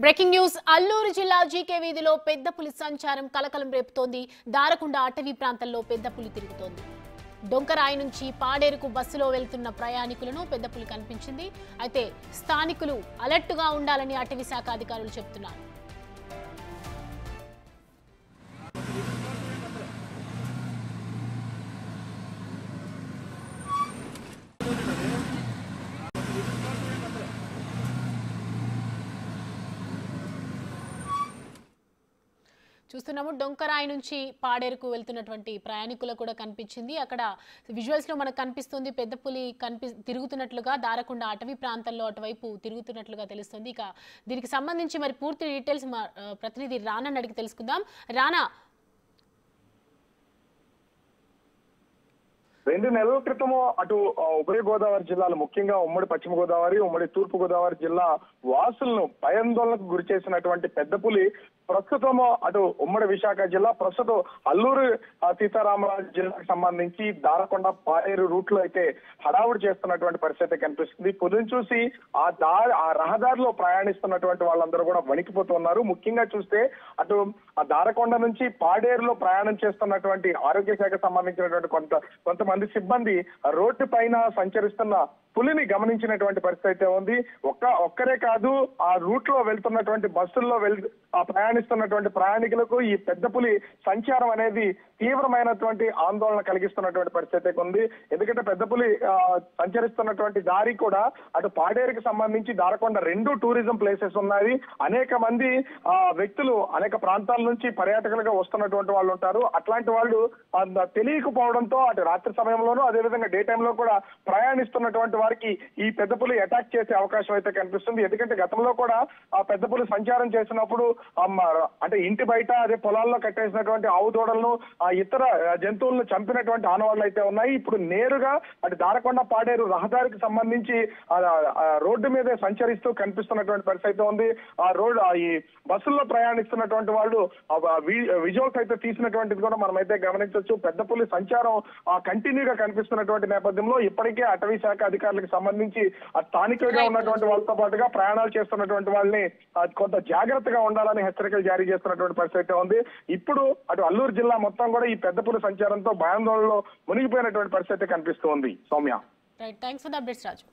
Breaking news Alluri జిల్లా GK వీధిలో పెద్ద పులి సంచారం కలకలం రేపుతోంది. దారకొండ అటవీ ప్రాంతంలో పెద్ద పులి తిరుగుతోంది. డొంకరాయి నుంచి పాడేరుకు బస్సులో వెళ్తున్న ప్రయాణికులను పెద్ద పులి కనిపించింది. అయితే స్థానికులు అలర్ట్గా ఉండాలని అటవీ శాఖ అధికారులు చెబుతున్నారు. చూస్తున్నాము డొంకరాయి నుంచి పాడేరుకు వెళ్తున్నటువంటి ప్రయాణికులు కూడా కనిపించింది. అక్కడ విజువల్స్ లో మనకు కనిపిస్తుంది పెద్ద పులి తిరుగుతున్నట్లుగా దారకొండ అటవీ ప్రాంతంలో అటువైపు తిరుగుతున్నట్లుగా తెలుస్తుంది. ఇక దీనికి సంబంధించి మరి పూర్తి డీటెయిల్స్ ప్రతినిధి రానా అడిగి తెలుసుకుందాం. రానా, 2 నెలల క్రితము అటు ఉభయ గోదావరి జిల్లాలు ముఖ్యంగా ఉమ్మడి పశ్చిమ గోదావరి, ఉమ్మడి తూర్పు గోదావరి జిల్లా వాసులను భయాందోళనకు గురి చేసినటువంటి పెద్ద పులి ప్రస్తుతం అటు ఉమ్మడి విశాఖ జిల్లా, ప్రస్తుతం అల్లూరు సీతారామరాజు జిల్లాకు సంబంధించి దారకొండ పాడేరు రూట్ లో అయితే హడావుడి చేస్తున్నటువంటి పరిస్థితి కనిపిస్తుంది. పులిని చూసి ఆ రహదారిలో ప్రయాణిస్తున్నటువంటి వాళ్ళందరూ కూడా వణికిపోతున్నారు. ముఖ్యంగా చూస్తే అటు ఆ దారకొండ నుంచి పాడేరులో ప్రయాణం చేస్తున్నటువంటి ఆరోగ్య శాఖకు సంబంధించినటువంటి కొంతమంది సిబ్బంది రోడ్డు పైన సంచరిస్తున్న పులిని గమనించినటువంటి పరిస్థితి అయితే ఉంది. ఒక్కరే కాదు, ఆ రూట్ లో వెళ్తున్నటువంటి బస్సుల్లో ప్రయాణిస్తున్నటువంటి ప్రయాణికులకు ఈ పెద్ద పులి సంచారం అనేది తీవ్రమైనటువంటి ఆందోళన కలిగిస్తున్నటువంటి పరిస్థితి ఉంది. ఎందుకంటే పెద్ద పులి సంచరిస్తున్నటువంటి దారి కూడా అటు పాడేరుకి సంబంధించి దారకొండ 2 టూరిజం ప్లేసెస్ ఉన్నాయి. అనేక మంది వ్యక్తులు అనేక ప్రాంతాల నుంచి పర్యాటకులుగా వస్తున్నటువంటి వాళ్ళు ఉంటారు. అట్లాంటి వాళ్ళు తెలియకపోవడంతో అటు రాత్రి సమయంలోనూ అదేవిధంగా డే టైమ్ లో కూడా ప్రయాణిస్తున్నటువంటి వారికి ఈ పెద్ద పులి అటాక్ చేసే అవకాశం అయితే కనిపిస్తుంది. ఎందుకంటే గతంలో కూడా ఆ పెద్ద పులి సంచారం చేసినప్పుడు అంటే ఇంటి బయట అదే పొలాల్లో కట్టేసినటువంటి ఆవు దూడలను ఆ ఇతర జంతువులను చంపినటువంటి ఆనవాళ్లు అయితే ఉన్నాయి. ఇప్పుడు నేరుగా అటు దారకొండ పాడేరు రహదారికి సంబంధించి రోడ్డు మీదే సంచరిస్తూ కనిపిస్తున్నటువంటి పరిస్థితి ఉంది. ఆ రోడ్ ఈ బస్సుల్లో ప్రయాణిస్తున్నటువంటి వాళ్ళు విజువల్స్ అయితే తీసినటువంటిది కూడా మనం అయితే గమనించవచ్చు. పెద్ద పులి సంచారం కంటిన్యూగా కనిపిస్తున్నటువంటి నేపథ్యంలో ఇప్పటికే అటవీ శాఖ అధికారులకు సంబంధించి స్థానికులుగా ఉన్నటువంటి వాళ్ళతో పాటుగా ప్రయాణాలు చేస్తున్నటువంటి వాళ్ళని కొంత జాగ్రత్తగా ఉండాలని హెచ్చరికలు జారీ చేస్తున్నటువంటి పరిస్థితి ఉంది. ఇప్పుడు అటు అల్లూరు జిల్లా మొత్తం కూడా ఈ పెద్ద పులి సంచారంతో భయాందోళనలో మునిగిపోయినటువంటి పరిస్థితి కనిపిస్తోంది. Soumya, right, thanks for the updates Raju.